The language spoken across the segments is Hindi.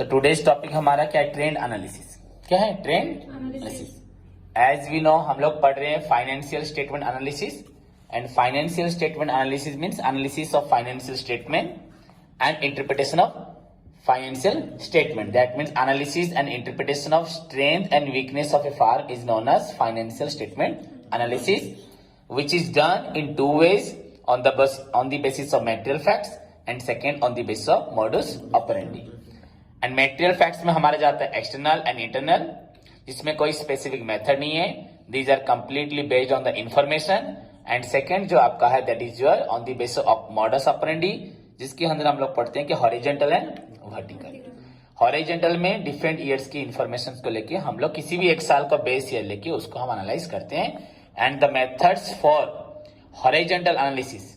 तो टुडेज टॉपिक हमारा क्या है? Trend analysis. क्या है? Trend analysis. As we know हम लोग पढ़ रहे हैं financial statement analysis, and financial statement analysis means analysis of financial statement and interpretation of financial statement. That means analysis and interpretation of strength and weakness of a firm is known as financial statement analysis, which is done in two ways, on the basis of material facts and second on the basis of modus operandi. And material facts में हमारा जाता है external and internal, जिसमें कोई specific method नहीं है. These are completely based on the information. And second जो आपका है that is your on the basis of modus operandi, जिसके अंदर हम लोग पढ़ते हैं कि horizontal and vertical. हॉरिजॉन्टल में डिफरेंट ईयर्स की इंफॉर्मेशन को लेके हम लोग किसी भी एक साल का बेस ईयर लेके उसको हम एनालाइज करते हैं. And the methods for horizontal analysis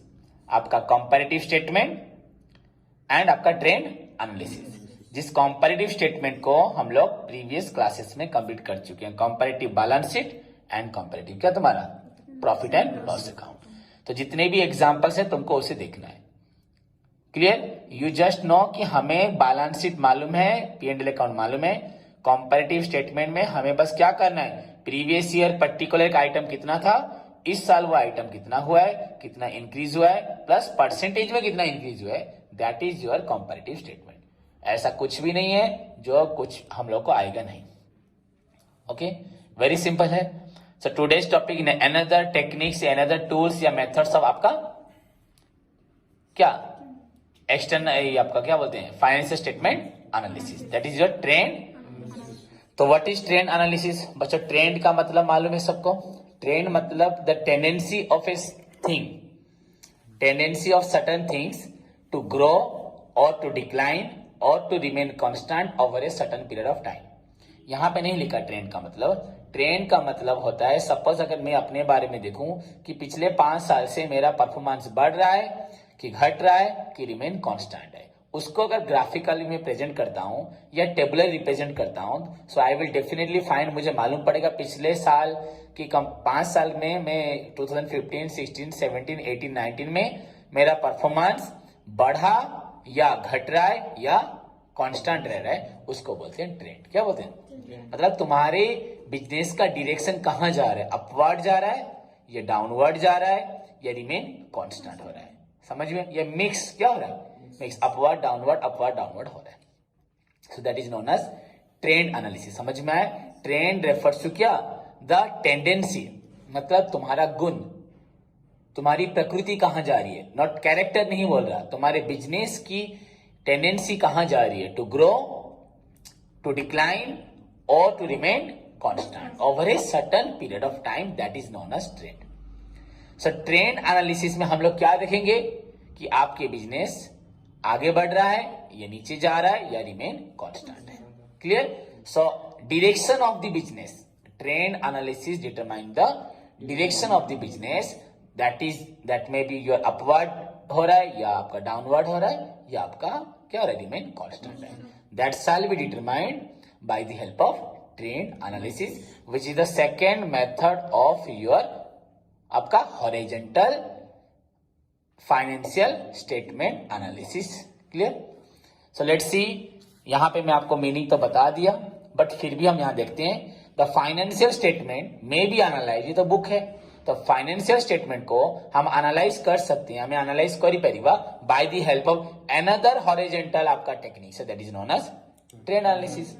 आपका कंपैरेटिव स्टेटमेंट एंड आपका ट्रेंड एनालिसिस, जिस कंपैरेटिव स्टेटमेंट को हम लोग प्रीवियस क्लासेस में कंप्लीट कर चुके हैं. Comparative balance sheet and comparative क्या तुम्हारा प्रॉफिट एंड लॉस अकाउंट. तो जितने भी एग्जांपल्स है तुमको उसे देखना है. क्लियर? यू जस्ट नो कि हमें बैलेंस शीट मालूम है, P&L अकाउंट मालूम है. कंपैरेटिव स्टेटमेंट में हमें बस क्या करना है, प्रीवियस ईयर पर्टिकुलर एक आइटम कितना था, इस साल वो आइटम कितना हुआ है, कितना इंक्रीज हुआ है, प्लस परसेंटेज में कितना इंक्रीज हुआ है. That is your comparative statement. ऐसा कुछ भी नहीं है जो कुछ हम लोग को आएगा नहीं. ओके, वेरी सिंपल है. So today's topic another techniques, another tools या मेथड्स ऑफ आपका क्या एक्सटर्नल, आपका क्या बोलते हैं, financial statement analysis. That is your trend. तो व्हाट इज ट्रेंड एनालिसिस? बच्चों ट्रेंड का मतलब मालूम है सबको. ट्रेंड मतलब the tendency of a thing, tendency of certain things to grow और टू डिक्लाइन और to remain constant over a certain period of time. यहां पे नहीं लिखा ट्रेंड का मतलब. ट्रेंड का मतलब होता है, सपोज अगर मैं अपने बारे में देखूं कि पिछले 5 साल से मेरा परफॉर्मेंस बढ़ रहा है कि घट रहा है कि रिमेन कांस्टेंट है, उसको अगर ग्राफिकली में प्रेजेंट करता हूं या टेबुलर रिप्रेजेंट करता हूं, सो आई विल डेफिनेटली फाइंड, मुझे मालूम पड़ेगा पिछले साल की 5 साल में मैं 2015, 16, 17, 18, 19 में मेरा परफॉर्मेंस बढ़ा या घट रहा है या कांस्टेंट रह रहा है. उसको बोलते हैं ट्रेंड. क्या बोलते हैं? मतलब तुम्हारे बिजनेस का डायरेक्शन कहां जा रहा है, अपवर्ड जा रहा है या डाउनवर्ड जा रहा है या रिमेन कांस्टेंट हो रहा है. समझ में? ये मिक्स क्या हो रहा है, मिक्स अपवर्ड डाउनवर्ड हो रहा है. So that is known as trend analysis. समझ में आया? ट्रेंड रेफर्स टू क्या, द टेंडेंसी, मतलब तुम्हारा गुण, तुम्हारी प्रकृति कहां जा रही है. नॉट कैरेक्टर नहीं बोल रहा, तुम्हारे बिजनेस की टेंडेंसी कहां जा रही है, टू ग्रो, टू डिक्लाइन और to remain constant over a certain period of time. That is known as trend. So trend analysis में हम लोग क्या देखेंगे कि आपके बिजनेस आगे बढ़ रहा है या नीचे जा रहा है या रिमेन कांस्टेंट है. Clear? So direction of the business, trend analysis determine the direction of the business. That may be your upward हो रहा है या आपका डाउनवर्ड हो रहा है या आपका क्या हो रहा है, रिमेन कांस्टेंट है. That shall be determined by the help of trend analysis, which is the second method of your आपका horizontal financial statement analysis. Clear? So let's see. यहां पे मैं आपको मीनिंग तो बता दिया, बट फिर भी हम यहां देखते हैं. द फाइनेंशियल स्टेटमेंट में बी एनालाइज, ये तो बुक है, तो फाइनेंशियल स्टेटमेंट को हम एनालाइज कर सकते हैं. हमें एनालाइज करी परिवा by the help of another horizontal आपका technique, that is known as trend analysis.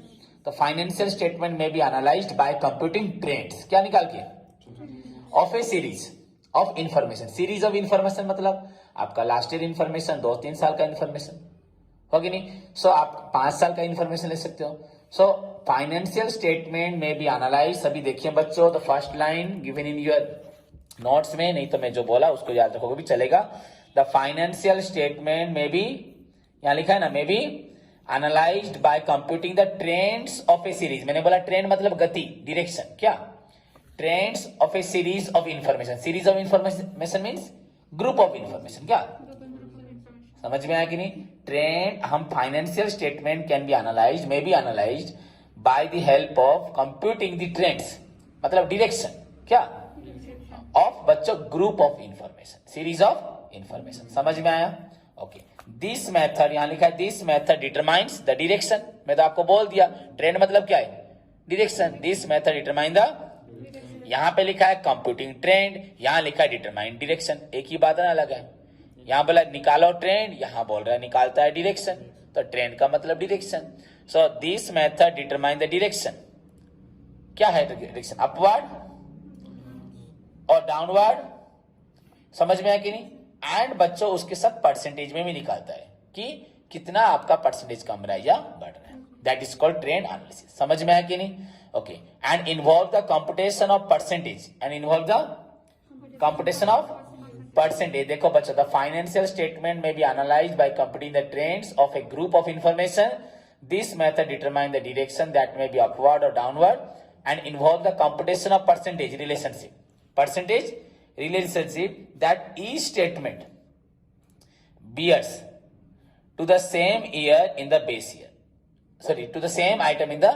तो फाइनेंशियल स्टेटमेंट में be analysed by computing trends. क्या निकाल के, of a series of information. Series of information मतलब आपका लास्ट ईयर इंफॉर्मेशन, 2-3 साल का इंफॉर्मेशन होगी नहीं. सो आप 5 साल का इंफॉर्मेशन ले सकते हो. सो फाइनेंशियल स्टेटमेंट में भी एनालाइज. सभी देखिए बच्चों, तो first line given in your notes में, नहीं तो मैं जो बोला उसको याद रखोगे भी चलेगा. द फाइनेंशियल स्टेटमेंट में भी, यहां लिखा है ना, में भी analysed by computing the trends of a series. मैंने बोला ट्रेंड मतलब गति, डायरेक्शन. क्या? Trends of a series of information. Series of information means group of information. क्या समझ में आया कि नहीं? ट्रेंड, हम financial statement can be analysed, may be analysed by the help of computing the trends, मतलब डायरेक्शन. क्या? ऑफ बच्चों group of information, series of information. समझ में आया? ओके. दिस मेथड, यहां लिखा है this method determines the direction. मैं तो आपको बोल दिया ट्रेंड मतलब क्या है, direction. This method determine the, यहां पे लिखा है कंप्यूटिंग ट्रेंड, यहां लिखा है डिटरमाइन डायरेक्शन, एक ही बात ना, अलग है। यहां बोला निकालो ट्रेंड, यहां बोल रहा है निकालता है डायरेक्शन, तो ट्रेंड का मतलब direction. So this method determine the direction. क्या है डायरेक्शन, अपवर्ड और डाउनवर्ड, समझ में आया कि नहीं। एंड बच्चों उसके साथ परसेंटेज में भी निकालता है कि कितना आपका परसेंटेज कम रहा है या बढ़ रहा है। That is called trend analysis. समझ में आया कि नहीं। Okay, and involve the computation of percentage, and involve the computation of percentage. देखो बच्चों, द फाइनेंशियल स्टेटमेंट में be analyse by computing the trends of a group of information. This method determine the direction that में बी अपवर्ड और downward and involve the computation of percentage relationship, percentage relationship that each statement bears to the same year in the base year, sorry to the same item in the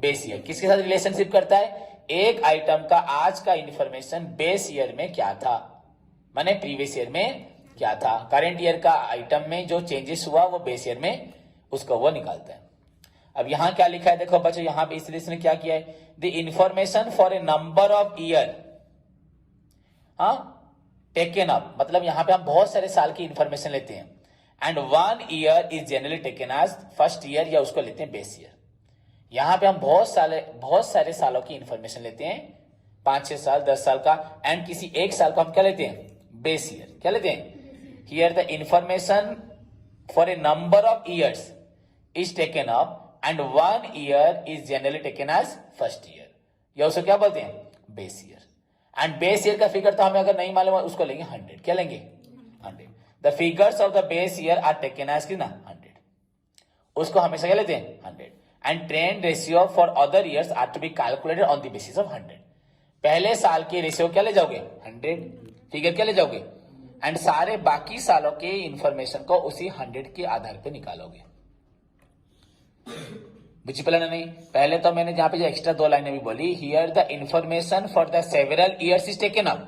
base year। किसके साथ रिलेशनशिप करता है, एक आइटम का आज का इंफॉर्मेशन बेस ईयर में क्या था, माने प्रीवियस ईयर में क्या था, करंट ईयर का आइटम में जो चेंजेस हुआ वो बेस ईयर में उसको वो निकालता है। अब यहां क्या लिखा है, देखो बच्चों यहां पे इसने क्या किया है, the information for a number of year, taken up, मतलब यहां पे हम बहुत सारे साल की इंफॉर्मेशन लेते हैं। And 1 year is generally taken as first year, या उसको लेते हैं बेस ईयर। यहां पे हम बहुत सारे सालों की इंफॉर्मेशन लेते हैं, 5-6 साल 10 साल का, एंड किसी एक साल को हम क्या लेते हैं, बेस ईयर। क्या लेते हैं, here the information for a number of years is taken up and 1 year is generally taken as first year, या उसको क्या बोलते हैं, base year. And base year का फिगर तो हमें अगर नहीं मालूम है उसको लेंगे 100। क्या लेंगे, 100। The figures of the base year are taken as कितना, 100, उसको हमेशा क्या लेते हैं, 100। And trend ratio for other years are to be calculated on the basis of 100। पहले साल के रेशियो क्या ले जाओगे, 100, फिगर क्या ले जाओगे, एंड सारे बाकी सालों के इंफॉर्मेशन को उसी 100 के आधार पे निकालोगे। बुझी पड़ा ना नहीं। पहले तो मैंने जहां पे जो एक्स्ट्रा 2 लाइनें भी बोली, here the information for the several years is taken up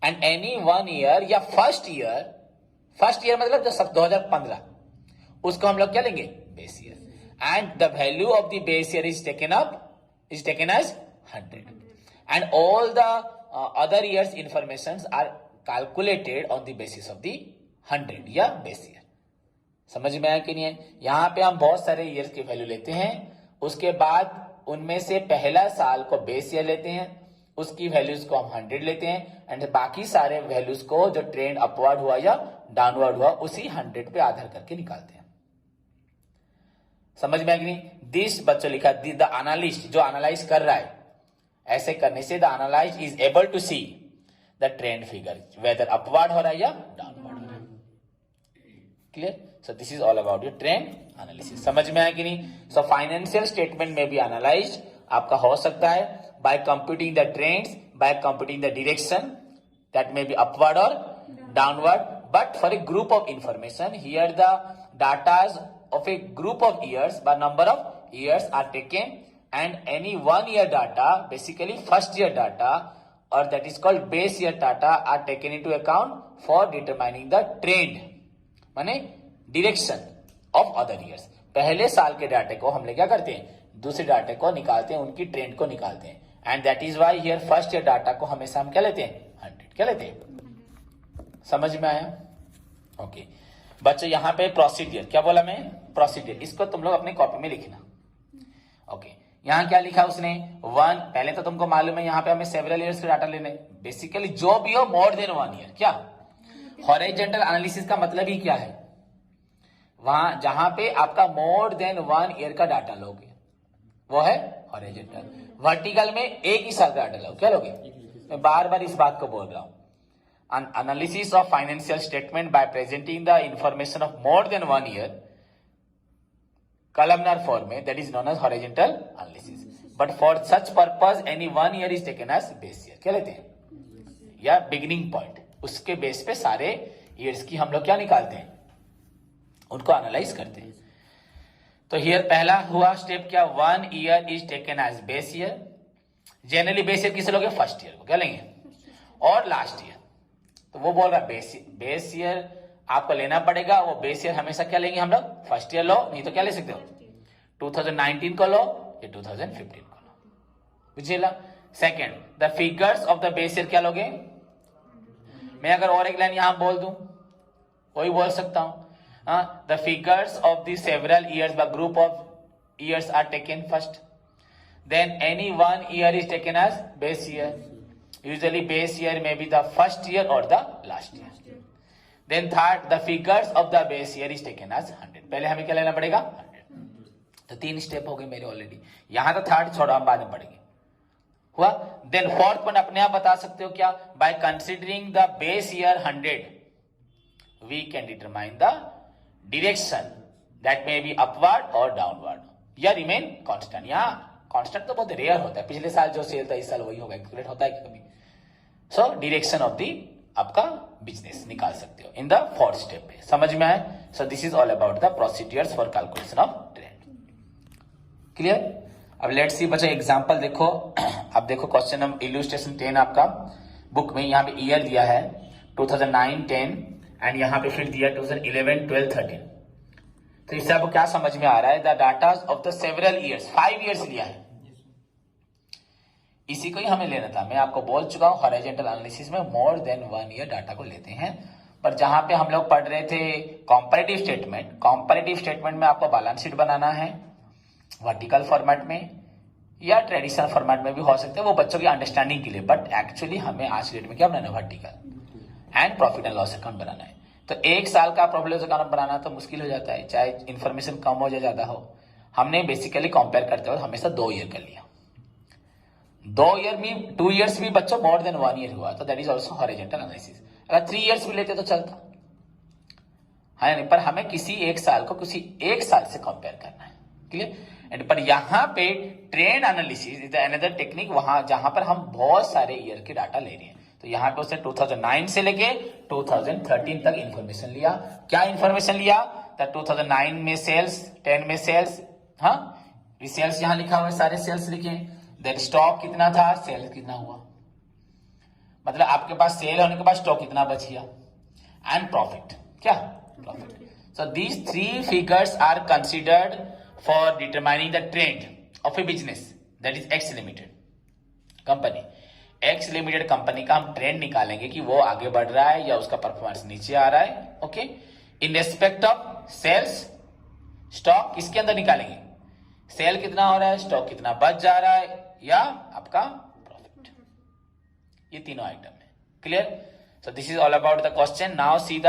and any 1 year या फर्स्ट ईयर मतलब जो 2015, उसको हम लोग क्या लेंगे, base year. And the value of the base year is taken as 100 and all the other years information are calculated on the basis of the 100 या बेस ईयर। समझ में आया कि नहीं है। यहां पे हम बहुत सारे ईयर्स की वैल्यू लेते हैं, उसके बाद उनमें से पहला साल को बेस ईयर लेते हैं, उसकी वैल्यूज को हम 100 लेते हैं, एंड बाकी सारे वैल्यूज को जो ट्रेंड अपवर्ड हुआ या डाउनवर्ड हुआ उसी 100 पे आधार करके निकालते हैं। समझ में आया कि नहीं। दिस बच्चों लिखा, द एनालिस्ट जो एनालाइज कर रहा है, ऐसे करने से the analyse is able to see the trend figure whether upward हो रहा है या डाउनवर्ड हो रहा है। Clear. So this is all about your trend analysis. समझ में आया कि नहीं। सो फाइनेंशियल स्टेटमेंट में भी एनालाइज आपका हो सकता है by computing the trends, by computing the direction that may be upward और downward, but for a group of information here the datas of a group of years by number of years are taken and any 1 year data, basically first year data और that is called base year data are taken into account for determining the trend, माने direction of other years। पहले साल के डाटे को हम लोग क्या करते हैं, दूसरे डाटे को निकालते हैं, उनकी ट्रेंड को निकालते हैं, and that is why here first year data को हमेशा हम क्या लेते हैं, 100। क्या लेते हैं, समझ में आया। ओके बच्चों, यहां पे प्रोसीडियर क्या बोला मैं, प्रोसीडियर, इसको तुम लोग अपनी कॉपी में लिखना। ओके यहां क्या लिखा उसने, 1, पहले तो तुमको मालूम है यहां पे हमें सेवरल ईयर्स के डाटा लेने, बेसिकली जो भी हो मोर देन 1 ईयर। क्या हॉरिजॉन्टल एनालिसिस का मतलब ही क्या है, वहां जहां पे आपका मोर देन 1 ईयर का डाटा लोगे वो है हॉरिजॉन्टल। वर्टिकल में एक ही साल का डाटा लोगे, क्या लोगे। मैं बार बार इस बात को बोल रहा हूं, an analysis of financial statement by presenting the information of more than 1 year columnar format, that is known as horizontal analysis, but for such purpose any 1 year is taken as base year। क्या लेते हैं, या बिगिनिंग पॉइंट, उसके बेस पे सारे ईयर्स की हम लोग क्या निकालते हैं, उनको एनालाइज करते हैं। तो हियर पहला हुआ स्टेप क्या, 1 year is taken as base year. Generally base year किसे लोगे, फर्स्ट ईयर को क्या लेंगे, और लास्ट ईयर। तो वो बोल रहा है बेस ईयर आपको लेना पड़ेगा वो बेस ईयर हमेशा क्या लेंगे हम लोग, फर्स्ट ईयर लो, नहीं तो क्या ले सकते हो 2019 को लो या 2015 को लो, बुझिएगा। Second, the figures of the base year क्या लोगे, मैं अगर और एक लाइन यहां बोल दूं वही बोल सकता हूं, the figures of the several years the group of years are taken first, then any one year is taken as base year. Usually base year may be the first year or the last year. Then third, the figures of the base year is taken as 100. पहले हमें क्या लेना पड़ेगा 100। तो 3 स्टेप हो गए मेरे ऑलरेडी, यहां तो थर्ड छोड़ो, हम बाद में पढ़ेंगे, हुआ। देन फोर्थ पॉइंट अपने आप बता सकते हो क्या, by considering the base year 100 we can determine the direction that may be upward और डाउनवर्ड या रिमेन कांस्टेंट। यहां कांस्टेंट तो बहुत रेयर होता है, पिछले साल जो सेल था इस साल वही होगा, एक्यूरेट होता है कि कभी। सो डायरेक्शन ऑफ दी आपका बिजनेस निकाल सकते हो इन द फोर्थ स्टेप पे, समझ में आए। सो this is all about the procedures for calculation of trend, clear. अब लेट्स सी बच्चा एग्जांपल देखो, अब देखो क्वेश्चन नंबर इलस्ट्रेशन 10 आपका बुक में, यहाँ पे ईयर दिया है 2009, 10 एंड यहाँ पे फिर दिया 2011, 12, 13। तो इससे आपको क्या समझ में आ रहा है, the data of the several years, 5 years लिया है, इसी को ही हमें लेना था। मैं आपको बोल चुका हूं हॉरिजॉन्टल एनालिसिस में मोर देन 1 ईयर डाटा को लेते हैं, पर जहां पे हम लोग पढ़ रहे थे कंपैरेटिव स्टेटमेंट, कंपैरेटिव स्टेटमेंट में आपको बैलेंस शीट बनाना है वर्टिकल फॉर्मेट में या ट्रेडिशनल फॉर्मेट में भी हो सकते हैं, वो बच्चों की अंडरस्टैंडिंग के लिए, बट एक्चुअली हमें आज डेट में क्या बनाना है, vertical and profit and loss account बनाना है। तो 1 साल का प्रॉफिट लॉस अकाउंट बनाना तो मुश्किल हो जाता है, चाहे इन्फॉर्मेशन कम हो या ज्यादा हो। हमने बेसिकली कंपेयर करते हुए हमेशा 2 ईयर कर लिया, 2 ईयर में 2 ईयर्स भी बच्चों मोर देन 1 ईयर हुआ तो that is also horizontal analysis. अगर 3 ईयर्स भी लेते तो चलता है नहीं, पर हमें किसी 1 साल को किसी 1 साल से कंपेयर करना है, क्लियर। एंड पर यहाँ पे trend analysis is another technique, वहां जहां पर हम बहुत सारे ईयर के डाटा ले रहे हैं। तो यहाँ पे उसने 2009 से लेके 2013 तक इंफॉर्मेशन लिया। क्या इंफॉर्मेशन लिया, 2009 में सेल्स, 10 में सेल्स, हाँ सेल्स यहाँ लिखा हुआ है, सारे सेल्स लिखे, देन स्टॉक कितना था, सेल्स कितना हुआ, मतलब आपके पास सेल होने के बाद स्टॉक कितना बच गया, एंड प्रॉफिट, क्या profit. So these 3 figures are considered for determining the trend of a business that is X limited company. X limited company का हम ट्रेंड निकालेंगे कि वो आगे बढ़ रहा है या उसका परफॉर्मेंस नीचे आ रहा है, okay. In respect of sales, stock किसके अंदर निकालेंगे, सेल कितना हो रहा है, स्टॉक कितना बच जा रहा है, या आपका प्रॉफिट, ये तीनों आइटम है, clear. So this is all about the question. Now see the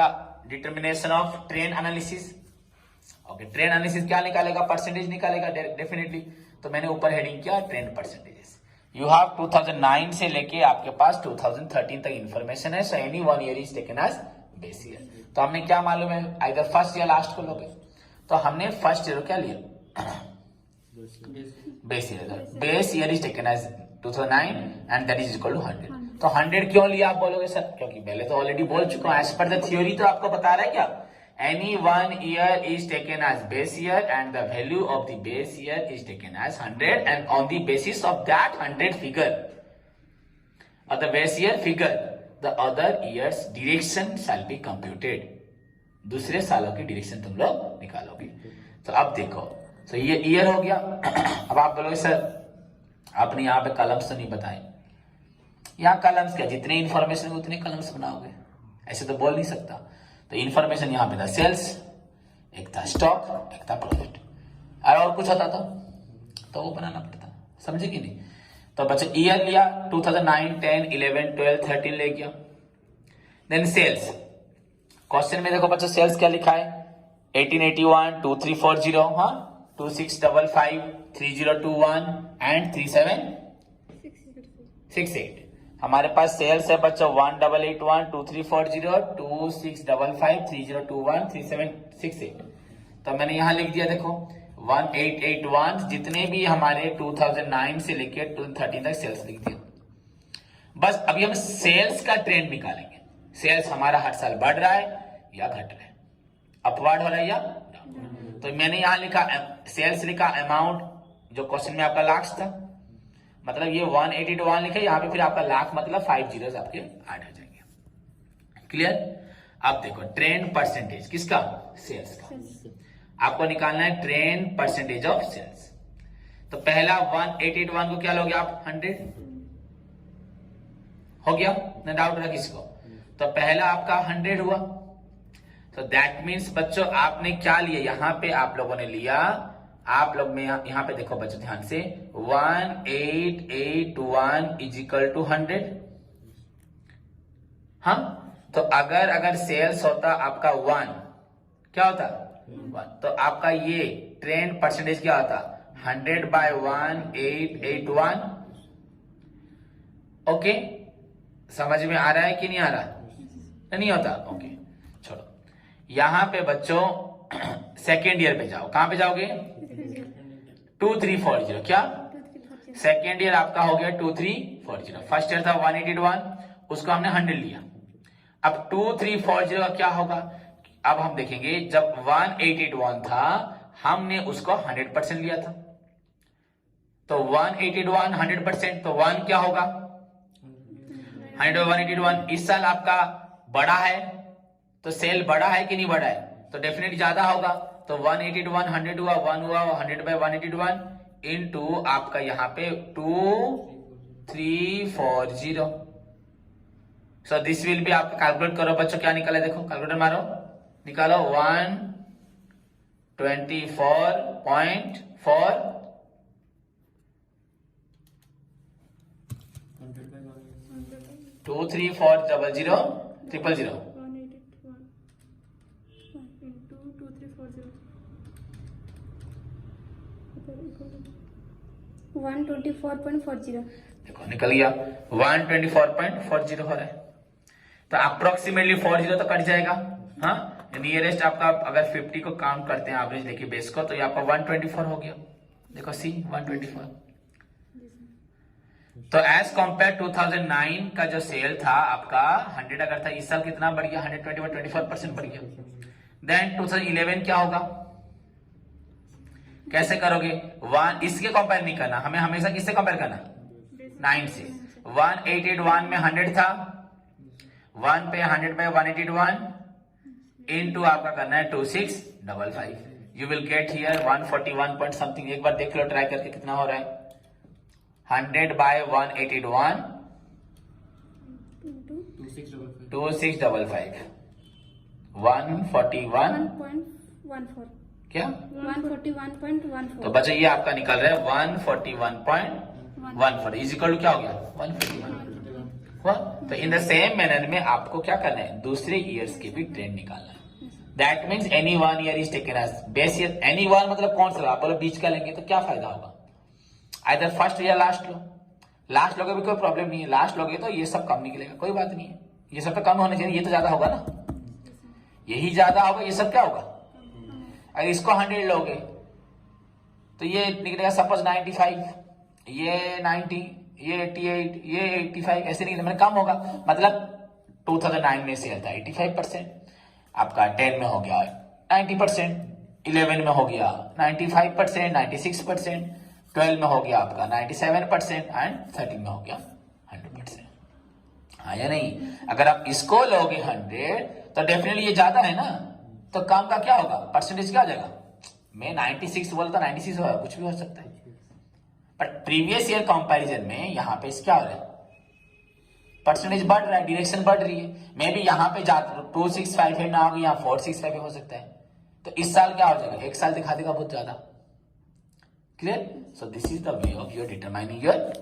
determination of trend analysis. Okay, trend analysis क्या निकालेगा, परसेंटेज निकालेगा डेफिनेटली। तो मैंने ऊपर हेडिंग किया ट्रेंड परसेंटेजेस। यू हैव 2009 से लेके आपके पास 2013 तक इंफॉर्मेशन है, so any 1 year is taken as base year. तो हमने क्या मालूम है, आइदर फर्स्ट या लास्ट को लोगे, तो हमने फर्स्ट ईयर क्या लिया, base year. Base year is taken as 2009 and that is equal to 100। तो 100 क्यों लिया आप बोलोगे सर, क्योंकि पहले तो ऑलरेडी बोल चुका हूं, एज पर द थ्योरी तो आपको बता रहा है क्या, any 1 year is taken as base year and the value of the base year is taken as 100, and on the basis of that 100 figure or the base year figure the other years direction shall be computed। दूसरे सालों की डायरेक्शन तुम लोग निकालोगे। तो अब देखो, तो ये ईयर हो गया। अब आप बोलोगे सर आपने यहाँ पे कलम्स तो नहीं बताए, यहाँ कलम्स क्या, जितने इंफॉर्मेशन उतने कलम्स बनाओगे, ऐसे तो बोल नहीं सकता। तो इंफॉर्मेशन यहाँ पे था सेल्स, एक था स्टॉक, एक था प्रॉफिट, और कुछ होता तो वो बनाना पड़ता, समझे कि नहीं। तो बच्चे ईयर लिया 2009, 10, 11, 12, 13 ले गया। देन सेल्स, क्वेश्चन में देखो बच्चों सेल्स क्या लिखा है, 1881, 2340, हाँ 2655, 3021 एंड 3768। हमारे पास सेल्स है बच्चों 1881, 2340, 2655, 3021, 3768। तो मैंने यहां लिख दिया देखो 1881, जितने भी हमारे 2009 से लेकर 2013 तक सेल्स लिख दिया। बस अभी हम सेल्स का ट्रेंड निकालेंगे, सेल्स हमारा हर साल बढ़ रहा है या घट रहा है, अपवर्ड हो रहा है या डाउन। तो मैंने यहां लिखा सेल्स, लिखा अमाउंट, जो क्वेश्चन में आपका लाख था, मतलब ये 181 लिखे, यहाँ पे फिर आपका लाख मतलब 5 जीरोस आपके ऐड हो जाएंगे, क्लियर। अब देखो ट्रेंड परसेंटेज किसका, सेल्स का। आपको निकालना है ट्रेंड परसेंटेज ऑफ सेल्स। तो पहला 1881 को क्या लोगे आप, 100 हो गया ना, डाउट रहा किसको। तो पहला आपका 100 हुआ। तो दैट मीन्स बच्चों आपने क्या लिया, यहां पे आप लोगों ने लिया, आप लोग में यहां पे देखो बच्चों ध्यान से, 1881 इज इक्वल टू 100। हाँ, तो अगर सेल्स होता आपका 1, क्या होता 1, तो आपका ये ट्रेंड परसेंटेज क्या होता, 100/1881। ओके, समझ में आ रहा है कि नहीं आ रहा, नहीं होता। ओके छोड़ो, यहां पे बच्चों सेकेंड ईयर पे जाओ, कहां पे जाओगे, 2340, क्या सेकेंड ईयर आपका हो गया 2340। फर्स्ट ईयर था 181, उसको हमने 100 लिया। अब 2340 का क्या होगा, अब हम देखेंगे जब 1881 था हमने उसको 100% लिया था, तो 181 100%, तो 1 क्या होगा 181। इस साल आपका बड़ा है, तो सेल बड़ा है कि नहीं बड़ा है, तो डेफिनेटली ज्यादा होगा। तो 181 100 हुआ, 1 हुआ 100/181 इनटू आपका यहाँ पे 2340। सो दिस विल बी, आप कैलकुलेट करो बच्चों, क्या निकला है देखो, कैलकुलेटर मारो, निकालो 124.4 23400 124.40। देखो निकल गया 124.40 हो रहा है। तो अप्रोक्सीमेटली 40 तो कट जाएगा। हाँ, नियरेस्ट आपका अगर 50 को काउंट करते हैं एवरेज देखिए बेस को, तो ये आपका 124 हो गया। देखो सी 124। तो एज कंपेयर 2009 का जो सेल था आपका 100 अगर था, इस साल कितना बढ़ गया 124% बढ़ गया। देन 2011 क्या होगा, कैसे करोगे, इसके कंपेयर नहीं करना, हमें हमेशा किससे कंपेयर करना, 9 से। 1881 में 100 था, 1 पे 100/181 इनटू आपका करना है 2655। You will get here 141 point something. एक बार देख लो ट्राई करके कितना हो रहा है, 100/181 2655 141.14। क्या 141.14। तो बच्चों ये आपका निकल रहा है 141.14 इज इक्वल टू क्या हो गया 151 हुआ। तो इन द सेम मैनर में आपको क्या करना है, दूसरे ईयर्स के भी ट्रेंड निकालना है। That means any 1 year is taken as base year. Any 1 मतलब कौन सा, आप बोलो बीच का लेंगे तो क्या फायदा होगा, आइदर फर्स्ट या लास्ट लो। लास्ट लोगे भी कोई प्रॉब्लम नहीं है, लास्ट लोगे तो ये सब कम निकलेगा, कोई बात नहीं है, ये सब तो कम होना चाहिए, ये तो ज्यादा होगा ना, यही ज्यादा होगा, ये सब क्या होगा। अगर इसको 100 लोगे तो ये निकलेगा सपोज 95, ये 90, ये 88, ये 85, ऐसे निकले, मतलब कम होगा। मतलब 2009 में सेल था 85%, आपका 10 में हो गया 90%, 11 में हो गया 95%, 96%, 12 में हो गया आपका 97% एंड 13 में हो गया 100%। हाँ या नहीं, अगर आप इसको लोगे 100 तो डेफिनेटली ये ज्यादा है ना, तो काम का क्या होगा, परसेंटेज क्या हो जाएगा। मैं 96 बोलता 96 होगा, कुछ भी हो सकता है, बट प्रीवियस ईयर कंपैरिजन में यहाँ पे क्या हो रहा है, परसेंटेज बढ़ रहा है, डायरेक्शन बढ़ रही है। मे भी यहाँ पे 2658 ना होगा, यहाँ 465 हो सकता है। तो इस साल क्या हो जाएगा, एक साल दिखा देगा बहुत ज्यादा। Clear, so this is the way of your determining your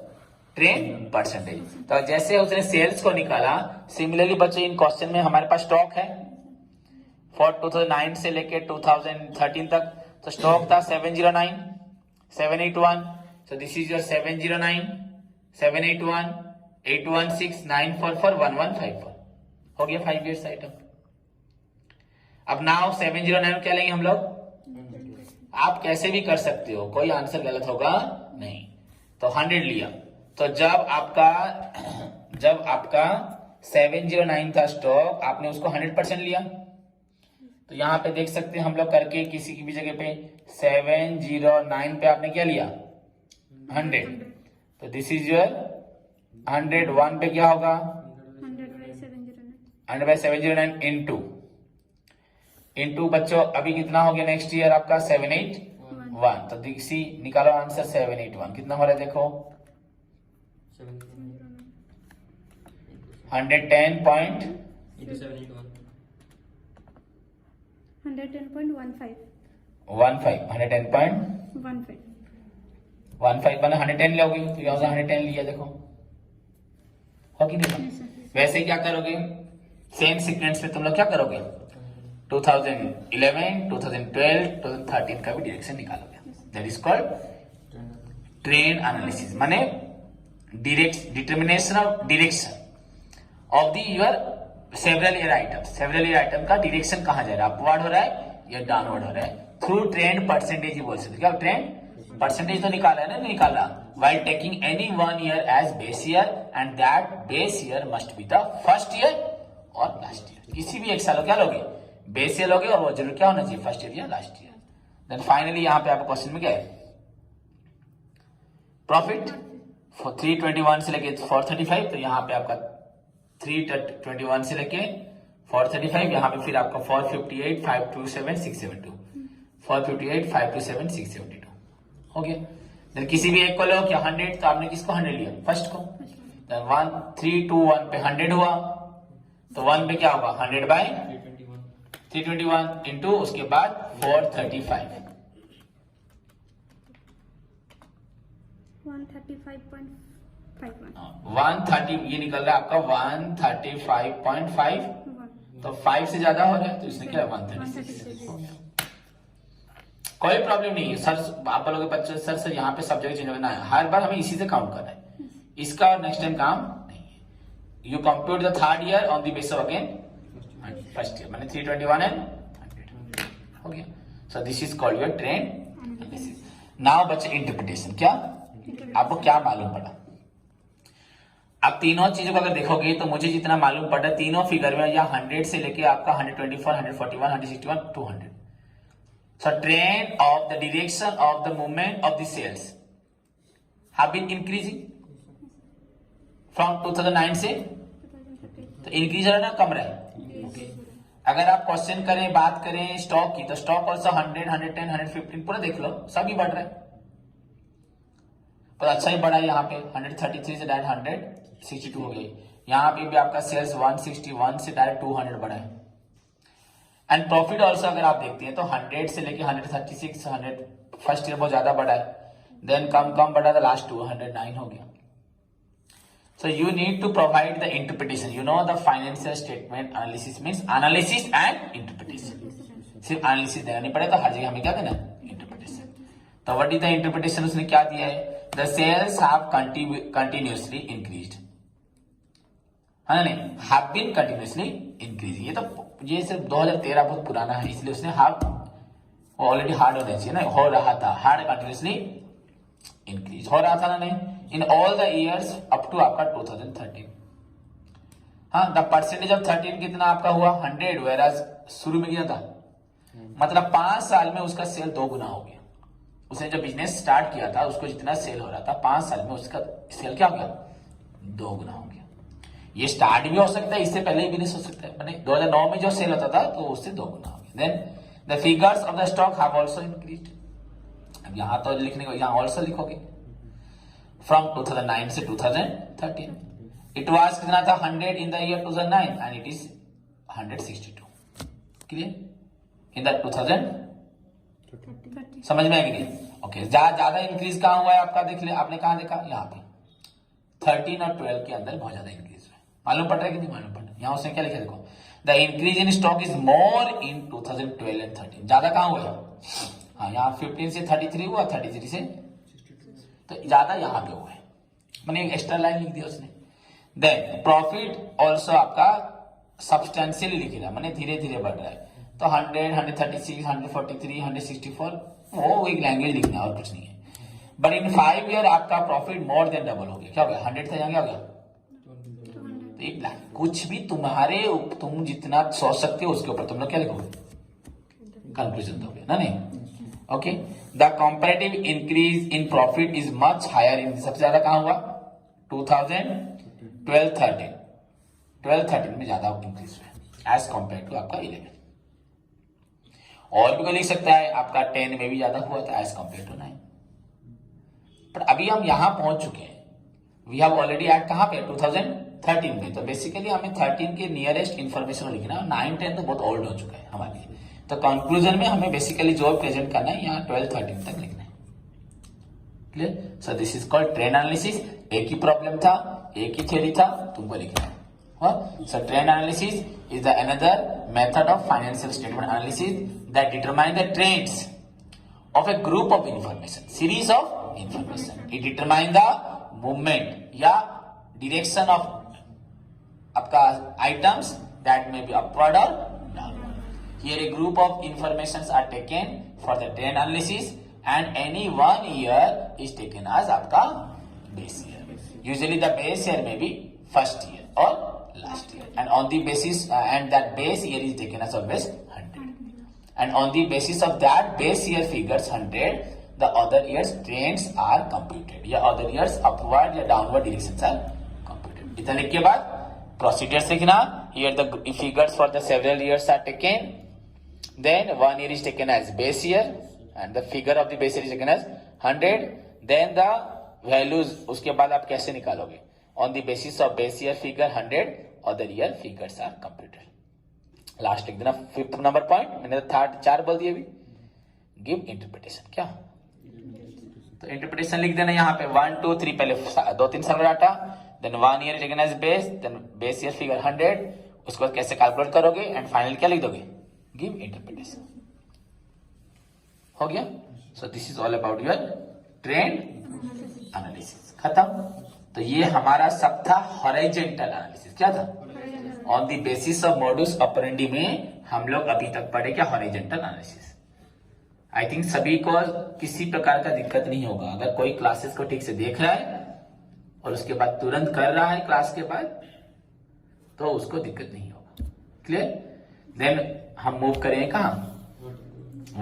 trend percentage. तो जैसे उसने सेल्स को निकाला, सिमिलरली बच्चों इन क्वेश्चन में हमारे पास स्टॉक है फॉर 2009 से लेके 2013 तक। तो स्टॉक था 709 781, सो दिस इज योर 709 781 816 944 1154 हो गया 5 ईयर्स आइटम। अब नाउ 709 क्या लेंगे हम लोग, आप कैसे भी कर सकते हो, कोई आंसर गलत होगा नहीं। तो 100 लिया, तो जब आपका 709 था स्टॉक, आपने उसको 100% लिया। तो यहां पे देख सकते हैं हम लोग करके, किसी की भी जगह पे 709 पे आपने क्या लिया 100, तो दिस इज योर 100। 1 पे क्या होगा 100/709 इंटू बच्चों अभी कितना हो गया नेक्स्ट ईयर आपका 781, तो सी निकालो आंसर 781 कितना हो रहा है देखो 110 पॉइंट 110.15. 110.15 बना 110 लोगे तो यहाँ से 110 लिया देखो हो कि नहीं। Yes, sir. वैसे ही क्या करोगे सेम सीक्वेंस में तुम लोग क्या करोगे 2011, 2012, 2013 का भी डायरेक्शन निकालोगे। That is called trend analysis, माने determination of direction of the your several year item का डायरेक्शन कहां जा रहा है, अपवर्ड हो रहा है या डाउनवर्ड हो रहा है, थ्रू ट्रेंड परसेंटेज ही बोल सकते। क्या ट्रेंड परसेंटेज तो निकाला है ना, नहीं निकाला, while taking any one year as base year and that base year must be the first year और लास्ट ईयर। किसी भी एक साल क्या लोगे बेस ईयर लोगे और वो जरूर क्या होना चाहिए फर्स्ट ईयर या लास्ट ईयर। देन फाइनली यहाँ पे आपको क्वेश्चन में क्या है प्रॉफिट 321 से लेके 435, तो यहाँ पे आपका 321 से लेके 435, यहाँ पे फिर आपका 458, 527, 672, 458, 527, 672 हो गया। देन किसी भी एक को लो क्या 100, तो आपने किसको 100 लिया फर्स्ट को, 1 3 2 1 पे 100 हुआ, तो 1 पे क्या होगा 100/321 इंटू उसके बाद 435, 135.51. 130 ये निकल रहा है आपका 135.5, तो 5 से ज्यादा हो रहा है तो इसने क्या 136 हो गया। कोई प्रॉब्लम नहीं है सर, आप बोलोगे बच्चों सर यहाँ पे सब जगह चेंज होना है, हर बार हमें इसी से काउंट करना है, इसका और नेक्स्ट टाइम काम नहीं है। You compute the third year on the base of again first year, माने 321 एंड 100 हो गया। सो this is called your trend analysis. Now बच्चे इंटरप्रिटेशन, क्या आपको क्या मालूम पड़ा, अब तीनों चीजों को अगर देखोगे तो मुझे जितना मालूम पड़ा तीनों फिगर में या 100 से लेके आपका 124, 141, 161, 200। So trend of the direction of the movement of the sales have been increasing from 2009 से, तो इंक्रीज हो रहा है ना कम रहा है। Okay. अगर आप क्वेश्चन करें बात करें स्टॉक की, तो स्टॉक ऑल्सो 100, 110, 115 पूरा देख लो सभी बढ़ रहा है, पर अच्छा ही बढ़ा है। यहाँ पे 133 से डायरेक्ट 162 हो गई, यहाँ पे भी आपका सेल्स 161 से डायरेक्ट 200 बढ़ा है। एंड प्रॉफिट ऑल्सो अगर आप देखते हैं तो 100 से लेके 136, 100 फर्स्ट ईयर बहुत ज्यादा बढ़ा है, देन कम बढ़ा था लास्ट 209 हो गया। So you need to provide the interpretation, you know the financial statement analysis means analysis and interpretation, सिर्फ एनालिसिस देना नहीं पड़ेगा, हर जगह हमें क्या देना इंटरप्रिटेशन। तो व्हाट इज द इंटरप्रिटेशन, उसने क्या दिया है, the cells have continuously increased, है ना, नहीं हैव बीन कंटिन्यूअसली इंक्रीजिंग। ये सिर्फ 2013 बहुत पुराना है, इसलिए उसने हार्ड ऑलरेडी हार्ड होना चाहिए ना, हो रहा था हार्ड कंटिन्यूअसली इंक्रीज हो रहा था ना, नहीं in all the years up to आपका 2013। हाँ द परसेंटेज ऑफ 13 कितना आपका हुआ 100, वेराज शुरू में किया था, मतलब 5 साल में उसका सेल 2 गुना हो गया। उसने जब बिजनेस स्टार्ट किया था उसको जितना सेल हो रहा था 5 साल में उसका सेल क्या हो गया 2 गुना हो गया। ये स्टार्ट भी हो सकता है, इससे पहले ही बिजनेस हो सकता है, मैंने 2009 में जो सेल होता था तो उससे 2 गुना हो गया। Then the figures of the stock have also increased, अब यहां तो लिखने को यहां आल्सो लिखोगे फ्रॉम 2009 से 2013। इट वाज कितना था 100 in the year 2009 and it is 162, clear in the 2000 समझ में आएगी ओके। ज्यादा इंक्रीज कहां हुआ है आपका, देख ले आपने कहां देखा, यहाँ पे 13 और 12 के अंदर बहुत ज्यादा इंक्रीज हुआ है, मालूम पड़ रहा है कि नहीं मालूम पड़ रहा है। यहाँ उसने क्या लिखा देखो, the increase in stock is more in 2012 and 13, ज्यादा कहां हुआ है, हाँ यहाँ 15 से 33 हुआ, 33 से तो ज्यादा यहाँ पे हुआ है, मैंने एक एक्स्ट्रा लाइन लिख दिया उसने। देन प्रॉफिट ऑल्सो आपका सब्सटेंशियली लिखेगा, मैंने धीरे धीरे बढ़ रहा है, तो 100, 136, 143, 164 वो एक लैंग्वेज लिखना और कुछ नहीं है। बट इन 5 ईयर आपका प्रॉफिट मोर देन डबल हो गया, क्या हो गया 100 था यहाँ क्या हो गया, तो एक कुछ भी तुम्हारे तुम जितना सोच सकते हो उसके ऊपर तुम लोग क्या लिखोगे, कंक्लूजन दोगे ना, नहीं okay. The comparative increase in profit is much higher in, सबसे ज्यादा कहां हुआ 2012-13, 12-13 में ज्यादा इंक्रीज हुआ है एज कम्पेयर टू आपका 11। और भी कोई लिख सकता है आपका 10 में भी ज्यादा हुआ था एज कम्पेयर टू 9। बट अभी हम यहां पहुंच चुके हैं, वी हैव ऑलरेडी एट कहां पे 2013 में, तो बेसिकली हमें 13 के नियरेस्ट इंफॉर्मेशन लिखना है। 9-10 तो बहुत ओल्ड हो चुका है हमारे लिए, तो कंक्लूजन में हमें बेसिकली जो प्रेजेंट करना है यहाँ 12-13 तक लिखना है। Clear? So this is called trend analysis. एक ही प्रॉब्लम था, एक ही थ्योरी था, तुमको लिखना है। So trend analysis is the another method of financial statement analysis that determine the trends of a group of information, series of information. It determine the movement या direction of आपका items that may be upward or downward. Here a group of informations are taken for the trend analysis and any one year is taken as आपका base year. Usually the base year may be first year or last year, and on the basis and that base year is taken as always 100, and on the basis of that base year figures 100, the other years trends are computed या other years upward या downward directions are computed. इतना लिख के बाद procedures लिखना। Here the figures for the several years are taken, then one year is taken as base year and the figure of the base year is taken as 100, then the values उसके बाद आप कैसे निकालोगे? On the basis of base year figure 100, other year figures are computed। Last लिख देना 5th नंबर पॉइंट, मैंने थर्ड 4 बोल दिए अभी। गिव इंटरप्रिटेशन, क्या तो इंटरप्रिटेशन लिख देना यहाँ पे 1, 2, 3, पहले 2-3 साल का data, then 1 year taken as base, then base year figure 100, उसको बाद कैसे कैलकुलेट करोगे एंड फाइनल क्या लिख दोगे? Give interpretation. हो गया? सो this is all about your trend analysis. खत्म। तो ये हमारा सब था हॉरिजॉन्टल एनालिसिस। क्या था? On the basis of modus operandi में हम लोग अभी तक पढ़े क्या? Horizontal analysis. आई थिंक सभी को किसी प्रकार का दिक्कत नहीं होगा अगर कोई क्लासेस को ठीक से देख रहा है और उसके बाद तुरंत कर रहा है क्लास के बाद, तो उसको दिक्कत नहीं होगा। क्लियर? देन हम मूव करेंगे कहां?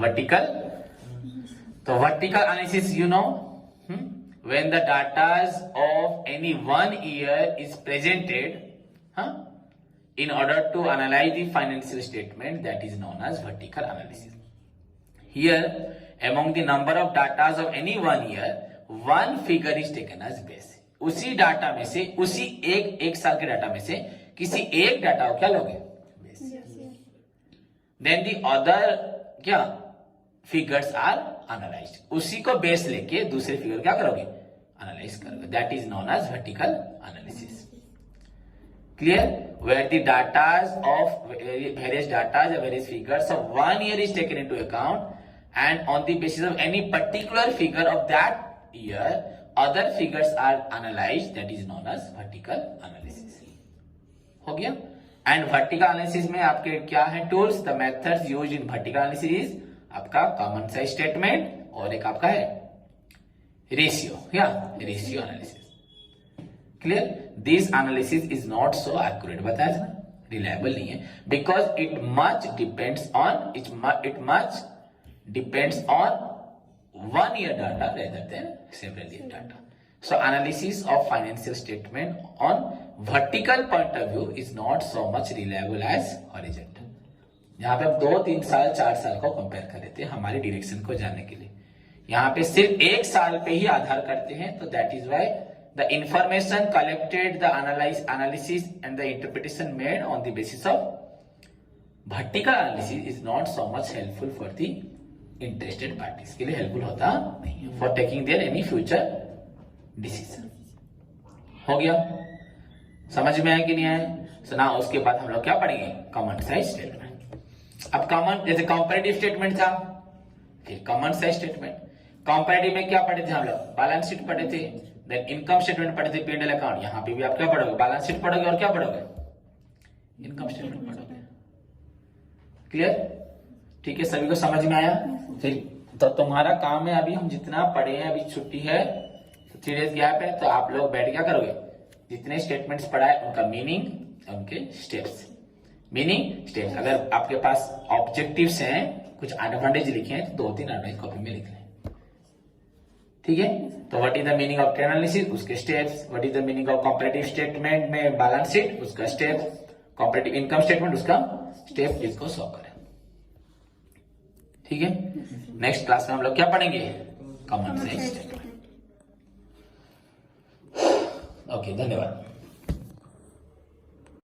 वर्टिकल। तो vertical analysis you know, when the data of any one year is presented in order to analyze the financial statement, that is known as vertical analysis. Here among the number of data of any one year, one figure is taken as base. उसी डाटा में से, उसी एक साल के डाटा में से किसी एक डाटा को क्या लोगे? बेस। देन दी अदर क्या फिगर्स आर एनालाइज्ड, उसी को बेस लेके दूसरे फिगर क्या करोगे? एनालाइज करोगे। That is known as vertical analysis. Clear? Where the datas of various datas या various figures of 1 year is taken into account and on the basis of any particular figure of that year other figures are analyzed, that is known as vertical analysis। हो गया? एंड वर्टिकल एनालिसिस में आपके क्या है tools? The methods used in vertical analysis is आपका कॉमन साइज स्टेटमेंट और एक आपका है रेशियो या ratio analysis. Clear? This analysis is not so accurate, बताया ना, रिलायबल नहीं है, because it much depends on 1 year data rather than several year data. So analysis of financial statement on vertical point of view is not so much reliable as horizontal। यहाँ पे हम 2, 3 साल 4 साल को कंपेयर कर लेते हैं हमारी डायरेक्शन को जानने के लिए। यहाँ पे सिर्फ 1 साल पे ही आधार करते हैं, तो that is why the information collected, the analysis and the interpretation made on the basis of vertical analysis is not so much helpful for the interested parties, के लिए हेल्पफुल होता नहीं है for taking their any future decision. हो गया? समझ में आया कि नहीं आया? सुना। उसके बाद हम लोग क्या पढ़ेंगे? Common size statement. अब कॉमन, जैसे कंपैरेटिव स्टेटमेंट था, फिर कॉमन साइज स्टेटमेंट। कंपैरेटिव में क्या पढ़े थे हम लोग? बैलेंस शीट पढ़े थे, देन इनकम स्टेटमेंट पढ़े थे, P&L अकाउंट। यहां पे भी आप क्या पढ़ोगे? बैलेंस शीट पढ़ोगे और क्या पढ़ोगे? इनकम स्टेटमेंट पढ़ोगे। क्लियर? ठीक है, सभी को समझ में आया? फिर तो तुम्हारा काम है, अभी हम जितना पढ़े हैं, अभी छुट्टी है, 3 days गैप है, तो आप लोग बैठ क्या करोगे? जितने स्टेटमेंट्स पढ़ा है उनका मीनिंग, उनके स्टेप्स, मीनिंग स्टेप्स। अगर आपके पास ऑब्जेक्टिव्स हैं, कुछ एडवांटेज लिखे हैं, तो 2-3 एडवांटेज कॉपी में लिख लें। ठीक है। तो what is the meaning of trend analysis, उसके steps. What is the meaning of comparative statement में बैलेंस शीट, उसका स्टेप। कंपैरेटिव इनकम स्टेटमेंट, उसका स्टेप, जिसको सॉ करें। ठीक है। नेक्स्ट क्लास में हम लोग क्या पढ़ेंगे, कॉमन सेंस स्टेटमेंट। ओके, धन्यवाद।